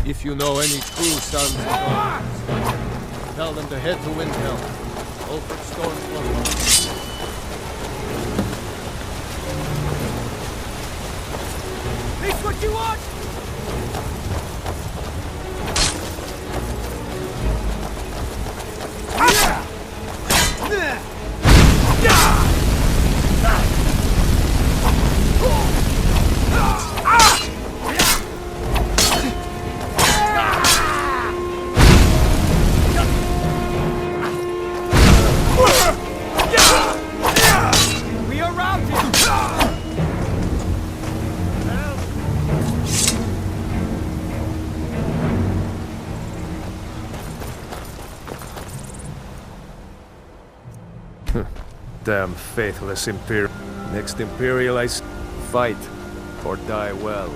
If you know any true sons of God, tell them to head to Windhelm. Over Stormflood. This what you want? We are routed! Damn faithless Imperial. Next Imperial I fight or die well.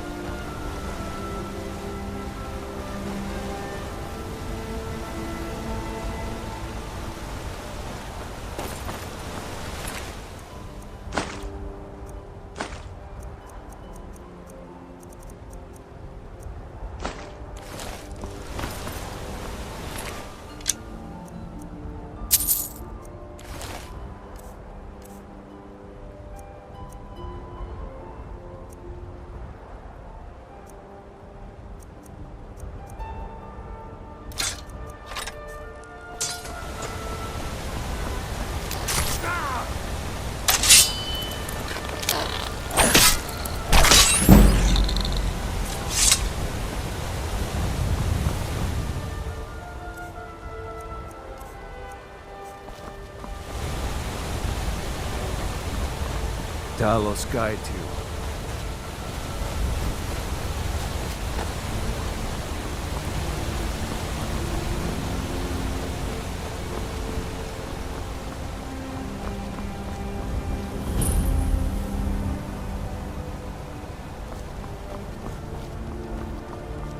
Talos guide you.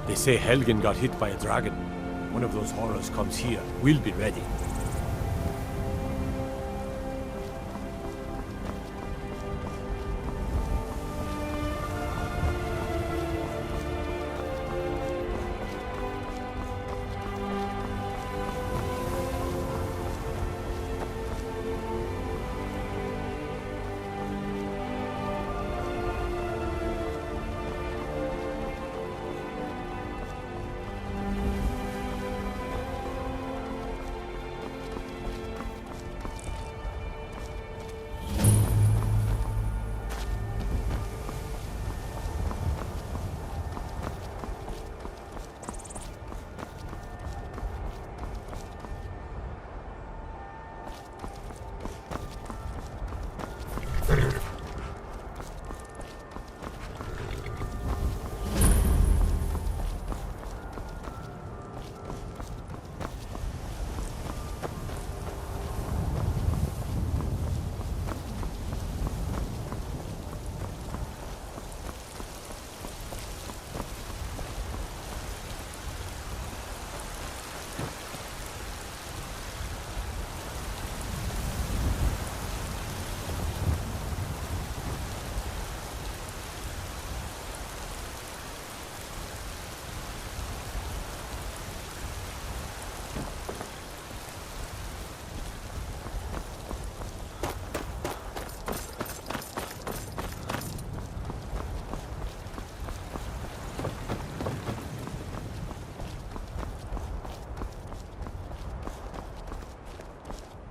They say Helgen got hit by a dragon. One of those horrors comes here. We'll be ready.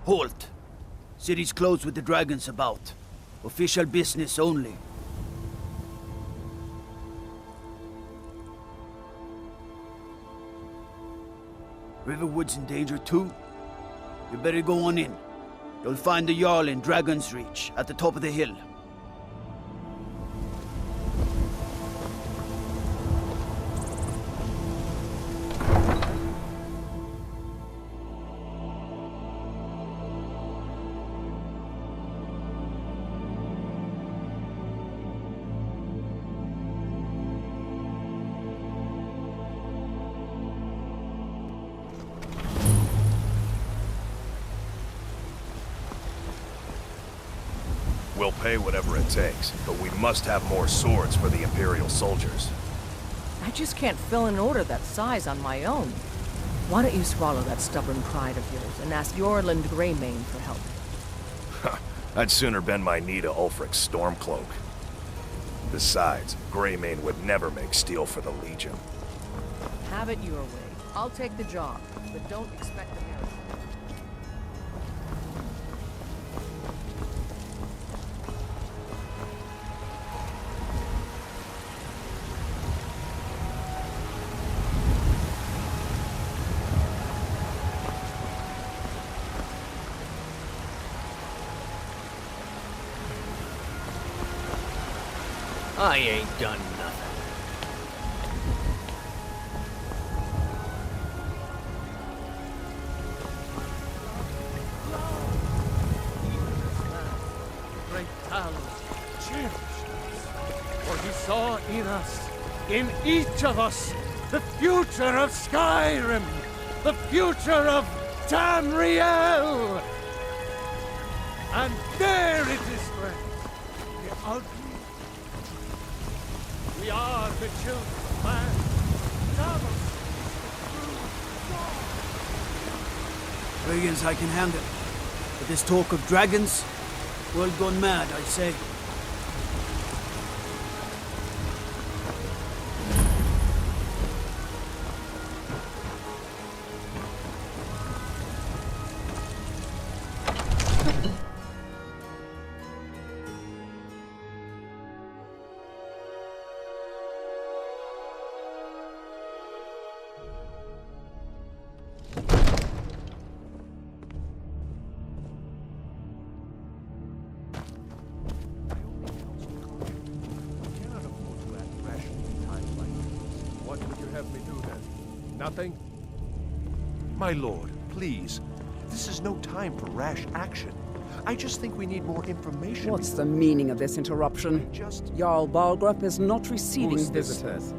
Halt! City's closed with the dragons about. Official business only. Riverwood's in danger too? You better go on in. You'll find the Jarl in Dragon's Reach, at the top of the hill. We'll pay whatever it takes, but we must have more swords for the Imperial soldiers. I just can't fill an order that size on my own. Why don't you swallow that stubborn pride of yours and ask Yorland Greymane for help? I'd sooner bend my knee to Ulfric's Stormcloak. Besides, Greymane would never make steel for the Legion. Have it your way. I'll take the job, but don't expect a miracle. I ain't done nothing. Great talent, cherished us. For he saw in us, in each of us, the future of Skyrim, the future of Tamriel. And there it is, friends, the ugly. We are the children of man. Davos Brigands I can handle. But this talk of dragons, world gone mad, I say. What would you have me do then? Nothing? My lord, please. This is no time for rash action. I just think we need more information. What's the meaning of this interruption? Jarl Balgrup is not receiving Who's this visitors.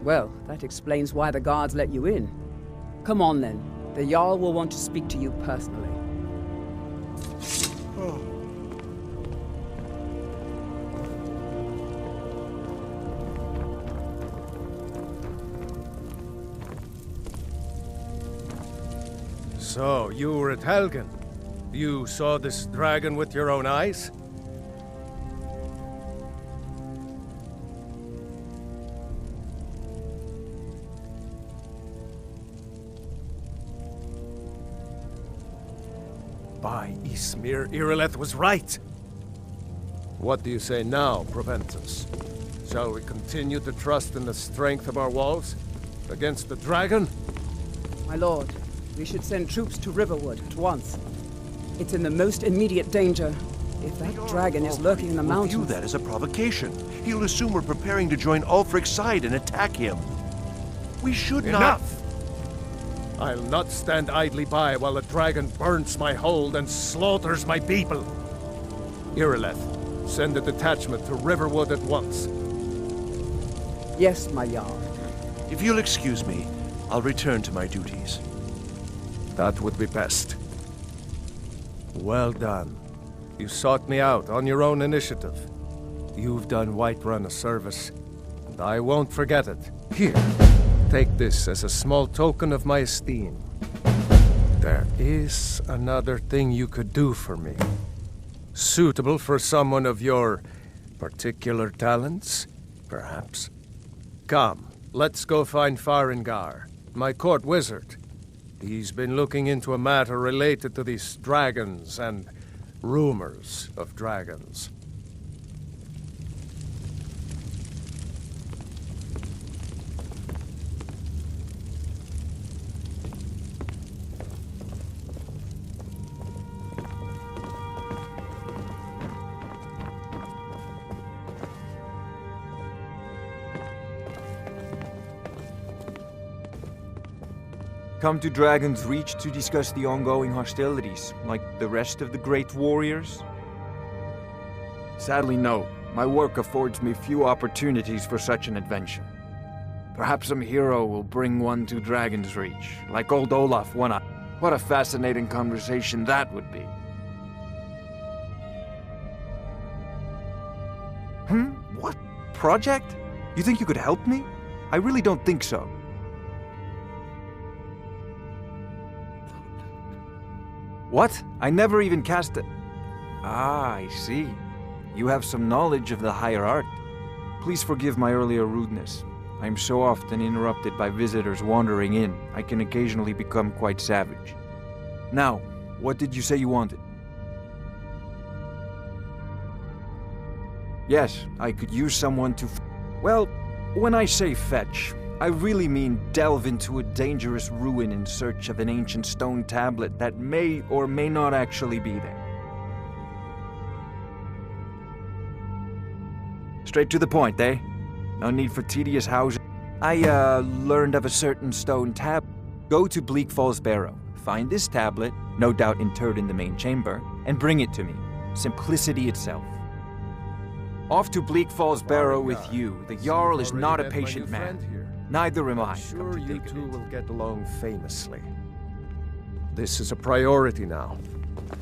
Well, that explains why the guards let you in. Come on then. The Jarl will want to speak to you personally. So, you were at Helgen. You saw this dragon with your own eyes? By Ysmir, Irileth was right! What do you say now, Proventus? Shall we continue to trust in the strength of our walls? Against the dragon? My lord, we should send troops to Riverwood at once. It's in the most immediate danger. If that dragon is lurking in the We'll mountains... view that as a provocation. He'll assume we're preparing to join Ulfric's side and attack him. We should not... Enough! I'll not stand idly by while a dragon burns my hold and slaughters my people. Irileth, send a detachment to Riverwood at once. Yes, my Jarl. If you'll excuse me, I'll return to my duties. That would be best. Well done. You sought me out on your own initiative. You've done Whiterun a service, and I won't forget it. Here, take this as a small token of my esteem. There is another thing you could do for me. Suitable for someone of your particular talents, perhaps. Come, let's go find Farengar, my court wizard. He's been looking into a matter related to these dragons and rumors of dragons. Come to Dragon's Reach to discuss the ongoing hostilities, like the rest of the great warriors? Sadly, no. My work affords me few opportunities for such an adventure. Perhaps some hero will bring one to Dragon's Reach, like old Olaf one. What a fascinating conversation that would be. What project? You think you could help me? I really don't think so. What? I never even cast it. Ah, I see. You have some knowledge of the higher art. Please forgive my earlier rudeness. I am so often interrupted by visitors wandering in, I can occasionally become quite savage. Now, what did you say you wanted? Yes, I could use someone to well, when I say fetch, I really mean delve into a dangerous ruin in search of an ancient stone tablet that may or may not actually be there. Straight to the point, eh? No need for tedious housing. I learned of a certain stone tab. Go to Bleak Falls Barrow, find this tablet, no doubt interred in the main chamber, and bring it to me. Simplicity itself. Off to Bleak Falls Barrow with you. The Jarl is not a patient man. Neither am I. Sure, you two will get along famously. This is a priority now.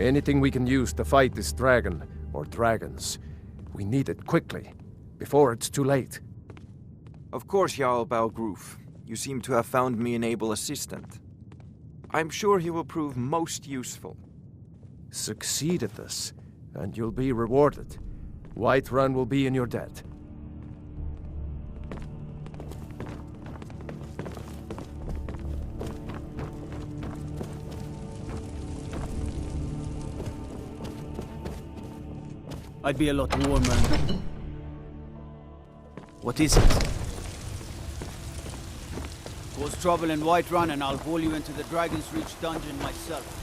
Anything we can use to fight this dragon, or dragons, we need it quickly, before it's too late. Of course, Jarl Balgroof. You seem to have found me an able assistant. I'm sure he will prove most useful. Succeed at this, and you'll be rewarded. Whiterun will be in your debt. I'd be a lot warmer. What is it? Cause trouble in Whiterun and I'll haul you into the Dragon's Reach dungeon myself.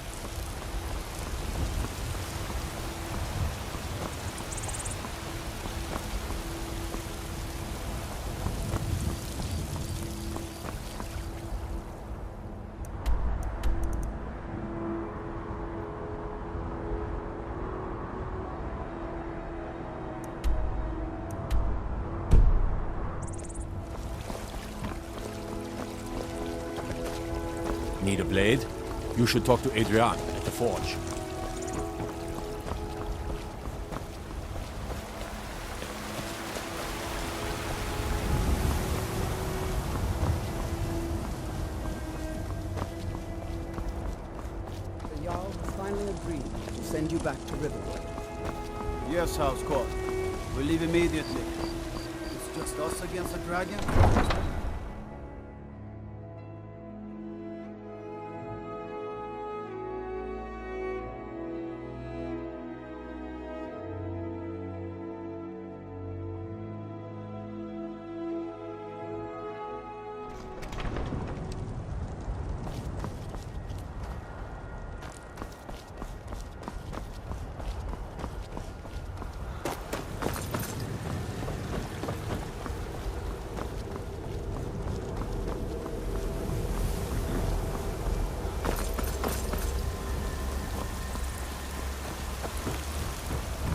Need a blade? You should talk to Adrian at the forge. The Jarl has finally agreed to send you back to Riverwood. Yes, House Court. We'll leave immediately. It's just us against the dragon?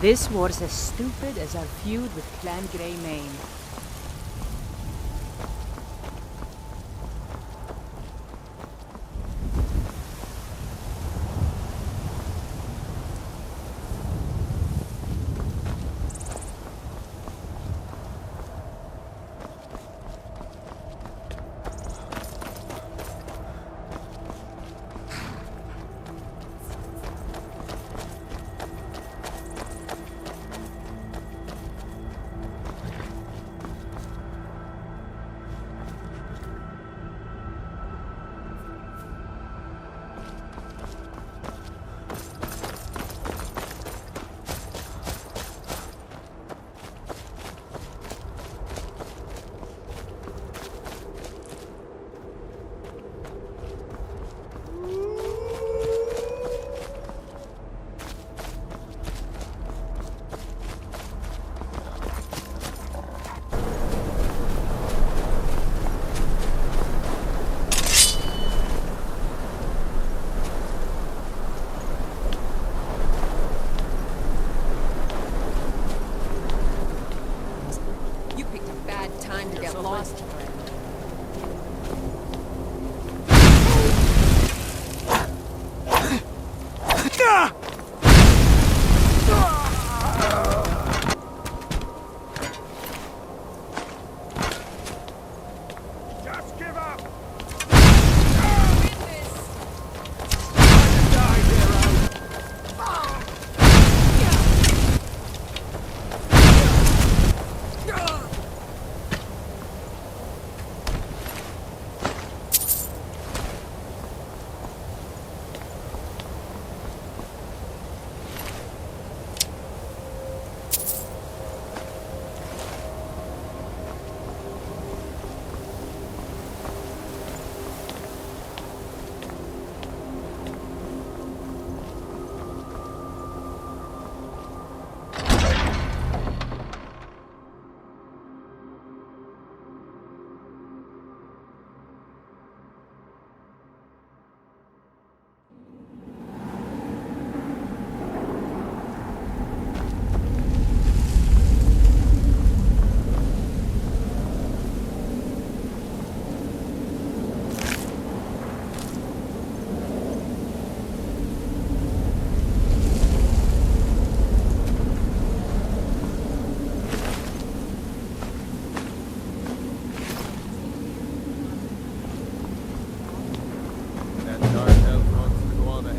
This war's as stupid as our feud with Clan Greymane.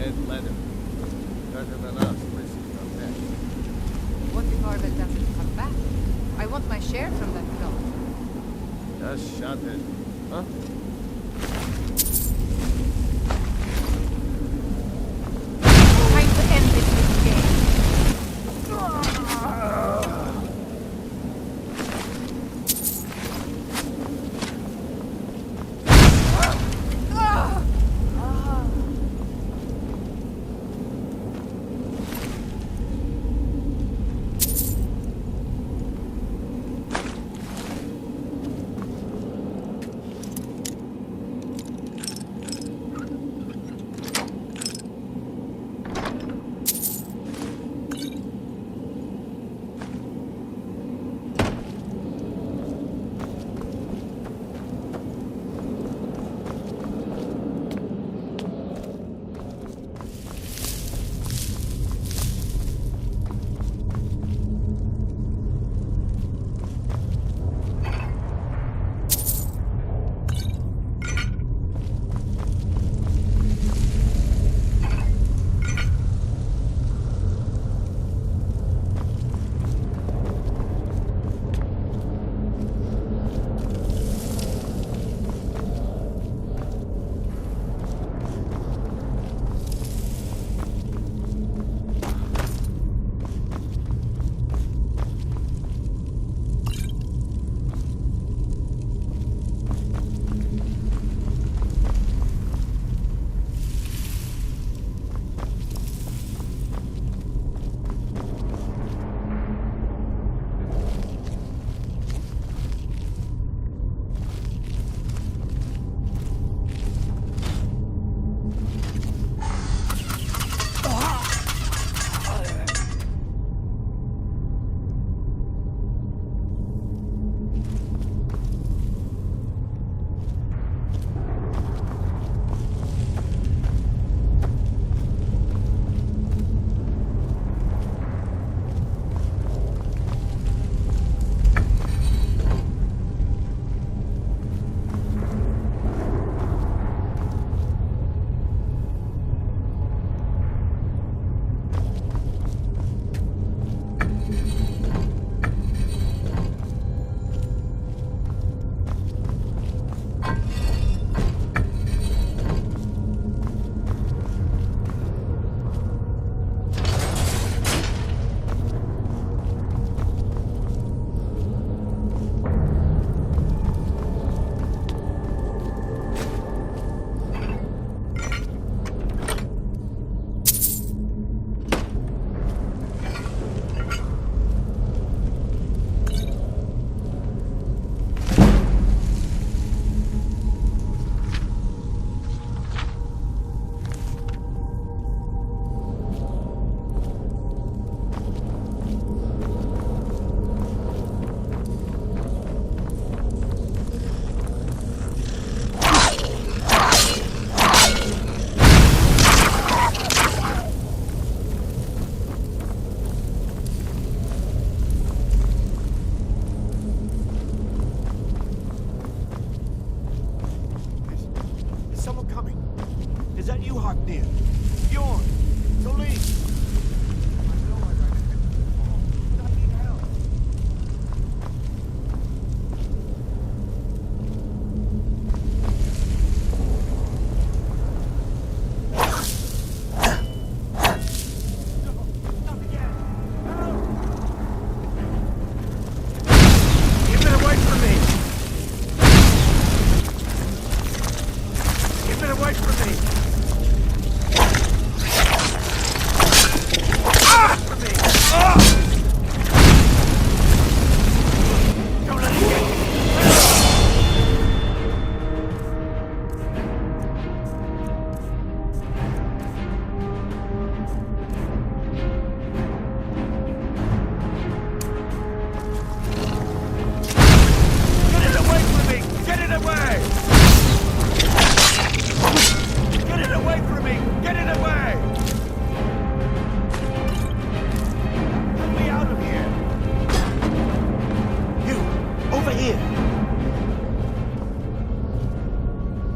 dead leather. Better than us risking our neck. What if Arvel doesn't come back? I want my share from that cloth. Just shut it. Huh? Time to end this little game.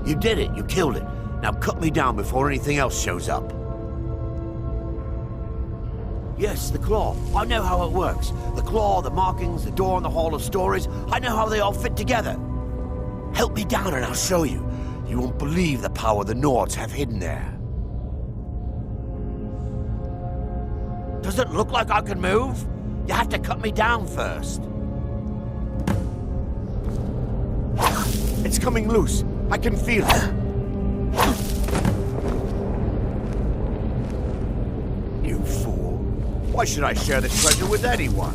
You did it. You killed it. Now cut me down before anything else shows up. Yes, the claw. I know how it works. The claw, the markings, the door in the Hall of Stories. I know how they all fit together. Help me down and I'll show you. You won't believe the power the Nords have hidden there. Does it look like I can move? You have to cut me down first. It's coming loose. I can feel it. You fool. Why should I share the treasure with anyone?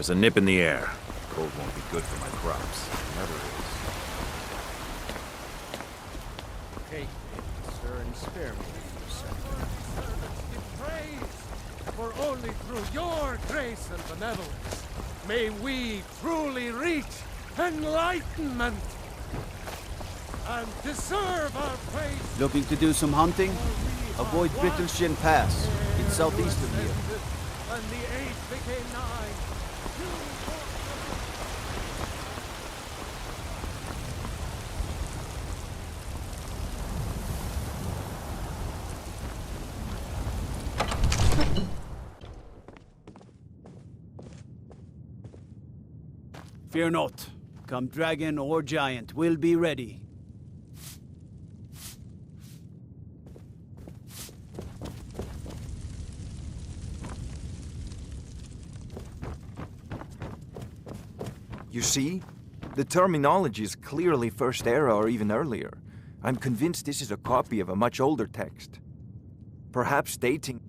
There's a nip in the air. Cold won't be good for my crops. Never is. Take me, sir, and spare me a few seconds. Give praise, for only through your grace and benevolence may we truly reach enlightenment and deserve our praise. Looking to do some hunting? Avoid Brittleshin Pass. It's southeast of here. And the 8 became 9. Fear not. Come dragon or giant, we'll be ready. You see? The terminology is clearly First Era or even earlier. I'm convinced this is a copy of a much older text. Perhaps dating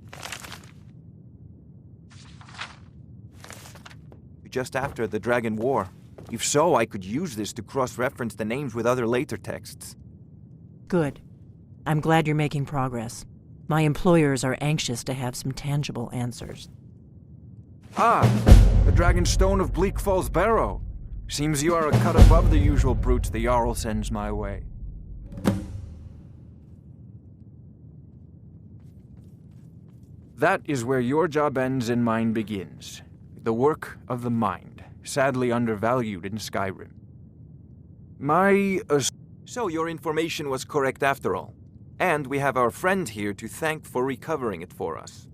just after the Dragon War. If so, I could use this to cross-reference the names with other later texts. Good. I'm glad you're making progress. My employers are anxious to have some tangible answers. Ah, the Dragon Stone of Bleak Falls Barrow. Seems you are a cut above the usual brutes the Jarl sends my way. That is where your job ends and mine begins. The work of the mind, sadly undervalued in Skyrim. So your information was correct after all. And we have our friend here to thank for recovering it for us.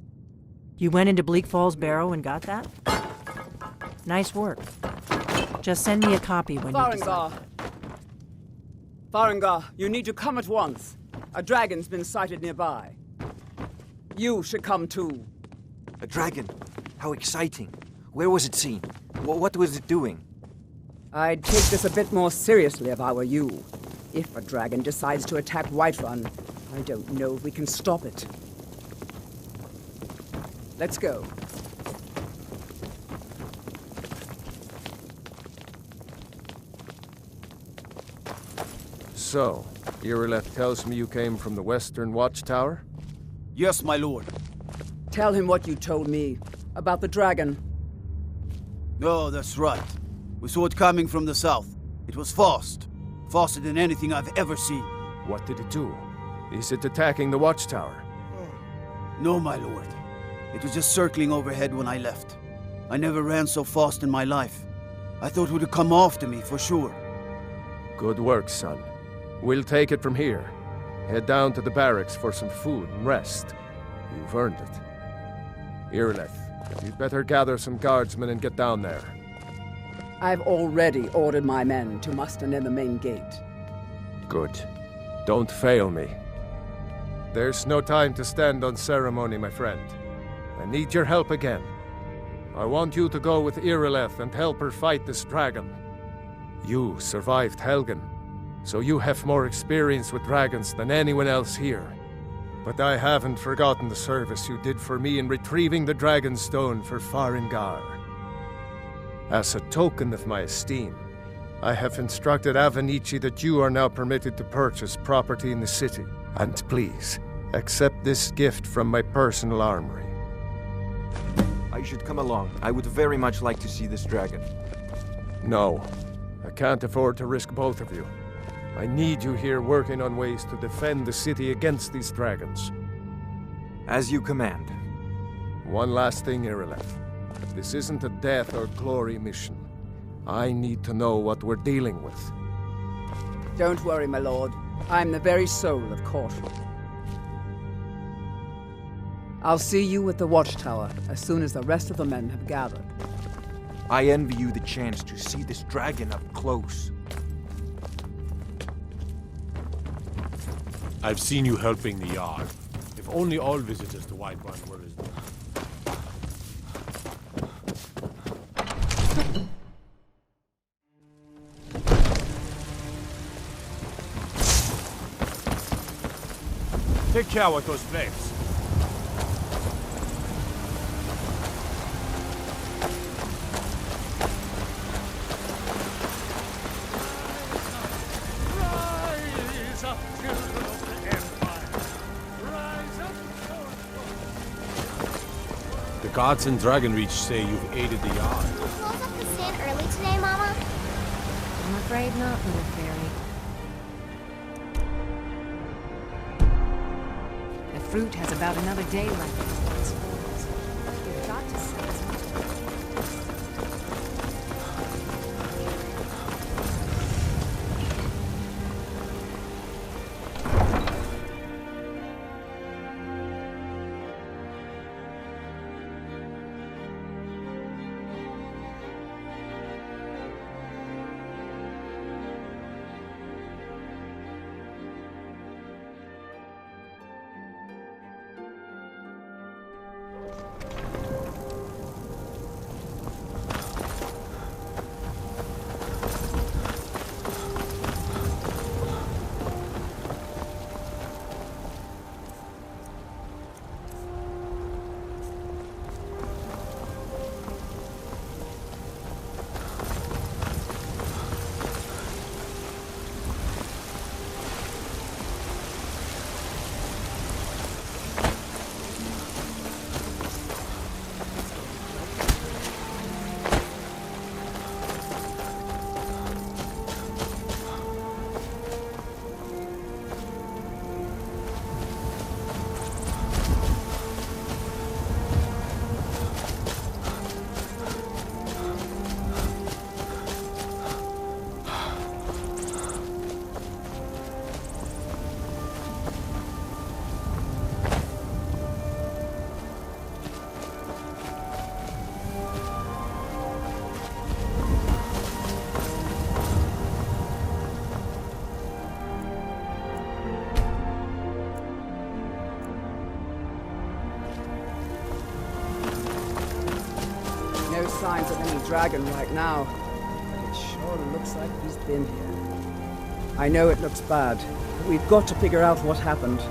You went into Bleak Falls Barrow and got that? Nice work. Just send me a copy when you decide. Farengar, you need to come at once. A dragon's been sighted nearby. You should come too. A dragon? How exciting. Where was it seen? What was it doing? I'd take this a bit more seriously if I were you. If a dragon decides to attack Whiterun, I don't know if we can stop it. Let's go. So, Irileth tells me you came from the Western Watchtower? Yes, my lord. Tell him what you told me about the dragon. Oh, that's right. We saw it coming from the south. It was fast. Faster than anything I've ever seen. What did it do? Is it attacking the Watchtower? No, my lord. It was just circling overhead when I left. I never ran so fast in my life. I thought it would come after me, for sure. Good work, son. We'll take it from here. Head down to the barracks for some food and rest. You've earned it. Irileth, you'd better gather some guardsmen and get down there. I've already ordered my men to muster near the main gate. Good. Don't fail me. There's no time to stand on ceremony, my friend. I need your help again. I want you to go with Irileth and help her fight this dragon. You survived Helgen, so you have more experience with dragons than anyone else here. But I haven't forgotten the service you did for me in retrieving the Dragon Stone for Farengar. As a token of my esteem, I have instructed Avenici that you are now permitted to purchase property in the city. And please, accept this gift from my personal armory. I should come along. I would very much like to see this dragon. No, I can't afford to risk both of you. I need you here working on ways to defend the city against these dragons. As you command. One last thing, Irileth. This isn't a death or glory mission. I need to know what we're dealing with. Don't worry, my lord. I'm the very soul of caution. I'll see you at the Watchtower as soon as the rest of the men have gathered. I envy you the chance to see this dragon up close. I've seen you helping the Jarl. If only all visitors to Whiterun were as... Take care with those flames. guards in Dragonreach say you've aided the Yard. Did you close up the stand early today, Mama? I'm afraid not, little fairy. The fruit has about another day left before it spoils. You've got to sell it. No signs of any dragon right now. But it sure looks like he's been here. I know it looks bad, but we've got to figure out what happened.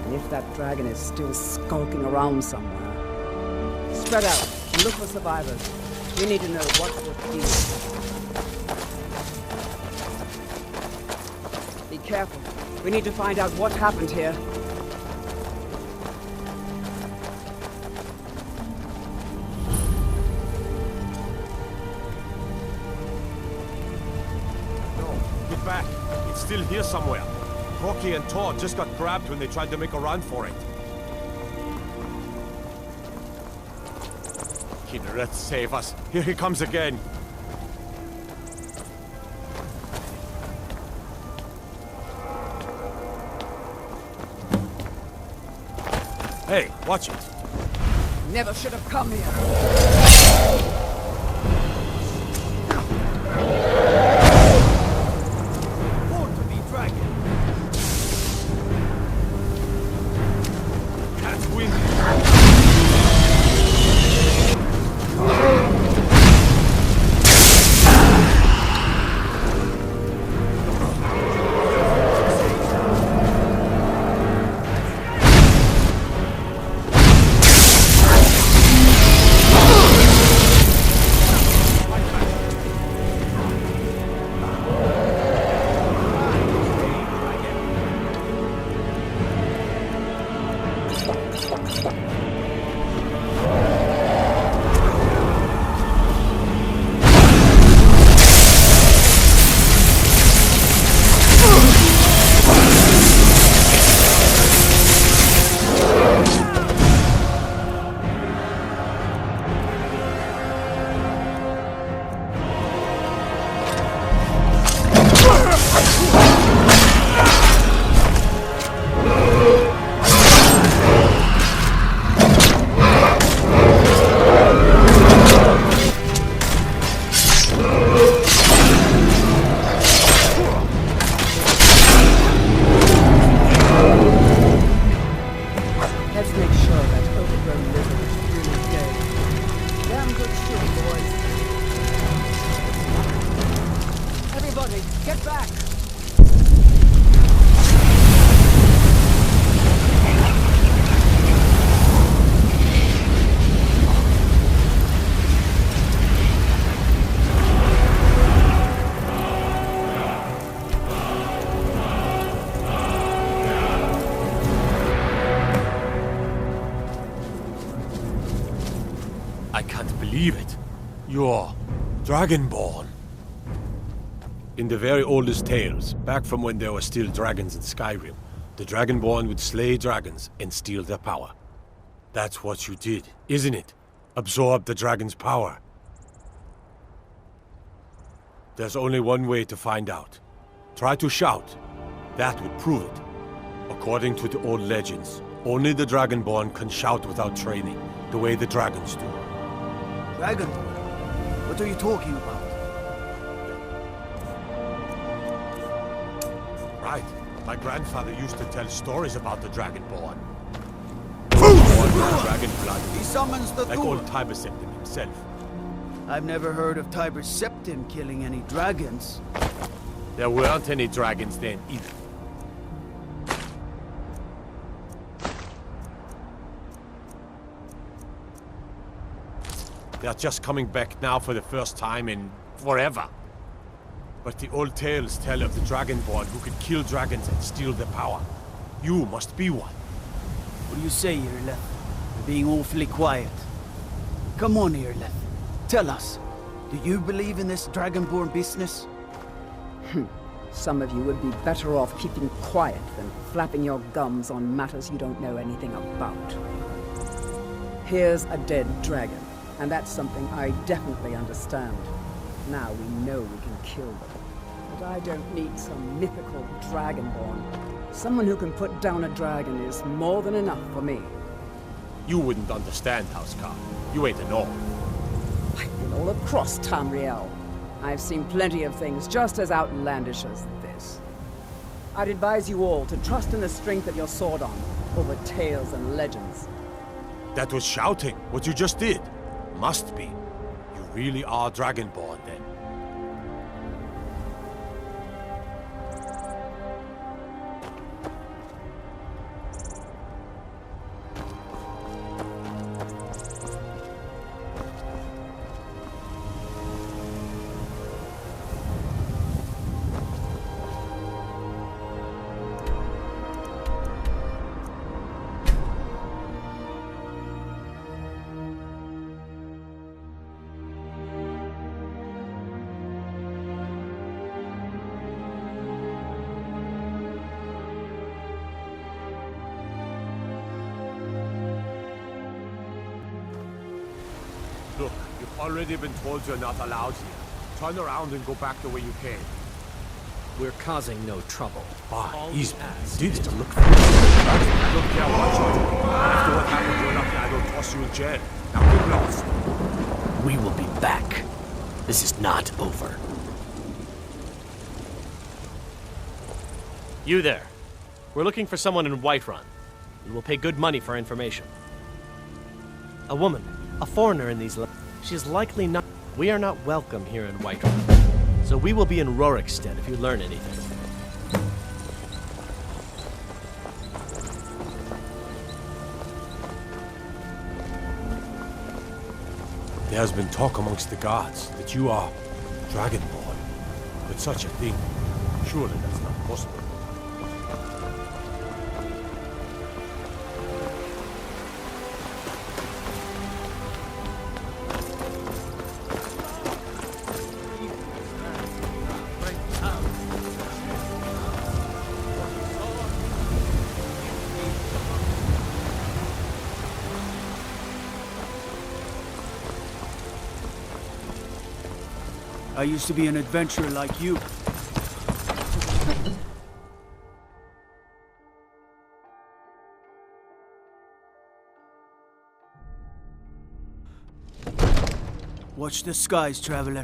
And if that dragon is still skulking around somewhere. Spread out and look for survivors. We need to know what would be. Be careful. We need to find out what happened here. Back. It's still here somewhere. Rocky and Todd just got grabbed when they tried to make a run for it. Kinnereth, save us. Here he comes again. Hey, watch it. Never should have come here. believe it. You're Dragonborn. In the very oldest tales, back from when there were still dragons in Skyrim, the Dragonborn would slay dragons and steal their power. That's what you did, isn't it? Absorb the dragon's power. There's only one way to find out. Try to shout. That would prove it. According to the old legends, only the Dragonborn can shout without training, the way the dragons do. Dragonborn? What are you talking about? Right. My grandfather used to tell stories about the Dragonborn. Dragon blood. He summons the like Thor. old Tiber Septim himself. I've never heard of Tiber Septim killing any dragons. There weren't any dragons then either. They're just coming back now for the first time in forever. But the old tales tell of the Dragonborn who could kill dragons and steal their power. You must be one. What do you say, Irleth? You're being awfully quiet. Come on, Irleth. Tell us, do you believe in this Dragonborn business? Some of you would be better off keeping quiet than flapping your gums on matters you don't know anything about. Here's a dead dragon, and that's something I definitely understand. Now we know we can kill them. But I don't need some mythical Dragonborn. Someone who can put down a dragon is more than enough for me. You wouldn't understand, Housecar. You ain't a North. I've been all across Tamriel. I've seen plenty of things just as outlandish as this. I'd advise you all to trust in the strength of your sword arm over tales and legends. That was shouting, what you just did. Must be. You really are Dragonborn, then. Look, you've already been told you're not allowed here. Turn around and go back the way you came. We're causing no trouble. Easy. Did to look for you. I don't care what you're doing. After what happened, you're lucky I don't toss you in jail. Now get lost. We will be back. This is not over. You there. We're looking for someone in Whiterun. We will pay good money for information. A woman. A foreigner in these lands. She is likely not... We are not welcome here in Whiterun. So we will be in Rorikstead if you learn anything. There has been talk amongst the gods that you are Dragonborn. But such a thing, surely that's not possible. I used to be an adventurer like you. Watch the skies, traveler.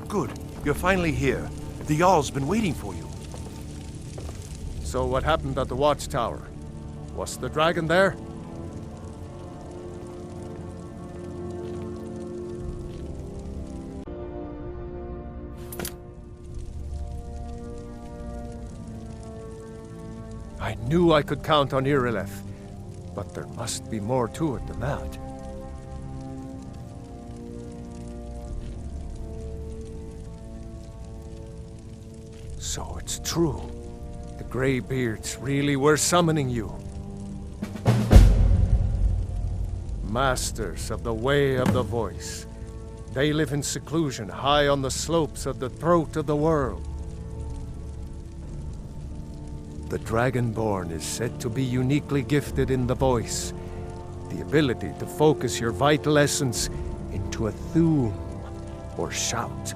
Good. You're finally here. The Jarl's been waiting for you. So what happened at the watchtower? Was the dragon there? I knew I could count on Irileth, but there must be more to it than that. So it's true. The Greybeards really were summoning you. Masters of the Way of the Voice. They live in seclusion high on the slopes of the throat of the world. The Dragonborn is said to be uniquely gifted in the voice, the ability to focus your vital essence into a thum, or shout.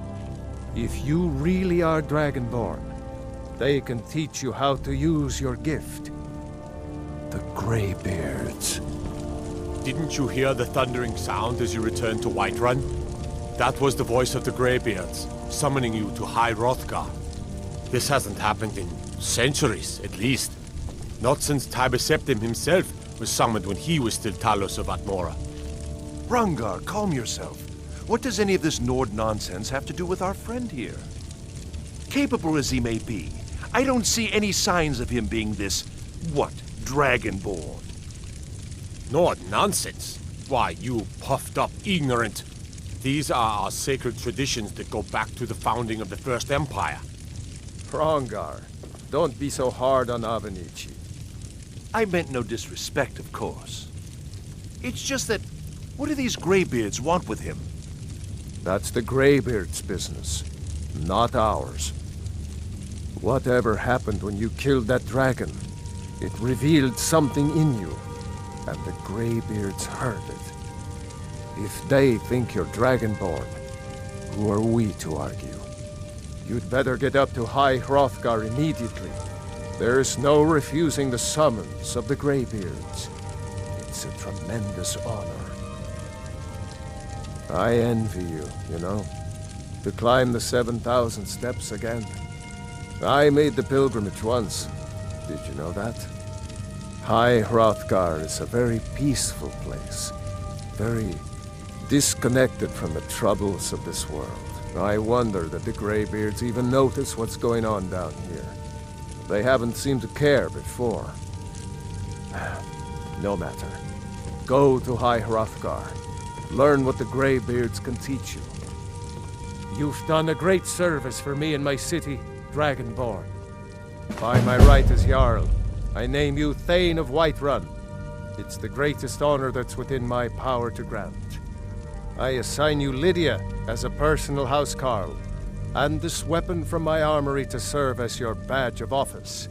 If you really are Dragonborn, they can teach you how to use your gift. The Greybeards. Didn't you hear the thundering sound as you returned to Whiterun? That was the voice of the Greybeards, summoning you to High Hrothgar. This hasn't happened in centuries, at least. Not since Tiber Septim himself was summoned when he was still Talos of Atmora. Hrongar, calm yourself. What does any of this Nord nonsense have to do with our friend here? Capable as he may be, I don't see any signs of him being this, Dragonborn. Nord nonsense? Why, you puffed up ignorant. These are our sacred traditions that go back to the founding of the First Empire. Hrongar, don't be so hard on Avenici. I meant no disrespect, of course. It's just that, what do these Greybeards want with him? That's the Greybeards' business, not ours. Whatever happened when you killed that dragon, it revealed something in you, and the Greybeards heard it. If they think you're Dragonborn, who are we to argue? You'd better get up to High Hrothgar immediately. There's no refusing the summons of the Greybeards. It's a tremendous honor. I envy you, you know, to climb the 7,000 steps again. I made the pilgrimage once. Did you know that? High Hrothgar is a very peaceful place, very disconnected from the troubles of this world. I wonder that the Greybeards even notice what's going on down here. They haven't seemed to care before. No matter. Go to High Hrothgar. Learn what the Greybeards can teach you. You've done a great service for me and my city, Dragonborn. By my right as Jarl, I name you Thane of Whiterun. It's the greatest honor that's within my power to grant. I assign you Lydia as a personal housecarl, and this weapon from my armory to serve as your badge of office.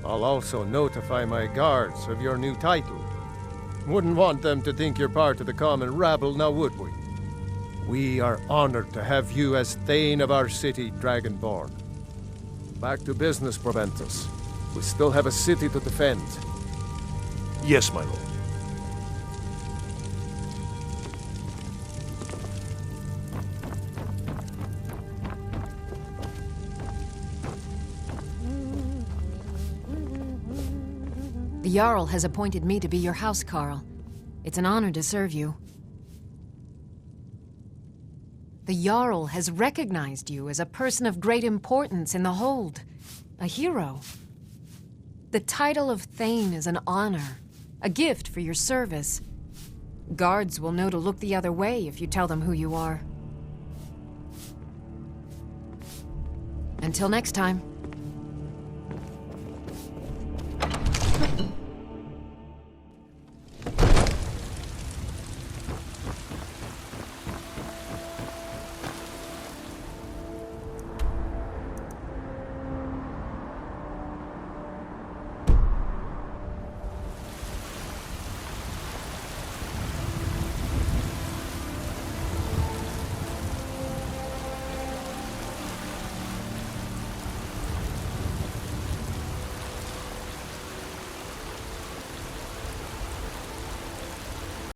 I'll also notify my guards of your new title. Wouldn't want them to think you're part of the common rabble, now would we? We are honored to have you as Thane of our city, Dragonborn. Back to business, Proventus. We still have a city to defend. Yes, my lord. The Jarl has appointed me to be your housecarl. It's an honor to serve you. The Jarl has recognized you as a person of great importance in the Hold. A hero. The title of Thane is an honor. A gift for your service. Guards will know to look the other way if you tell them who you are. Until next time.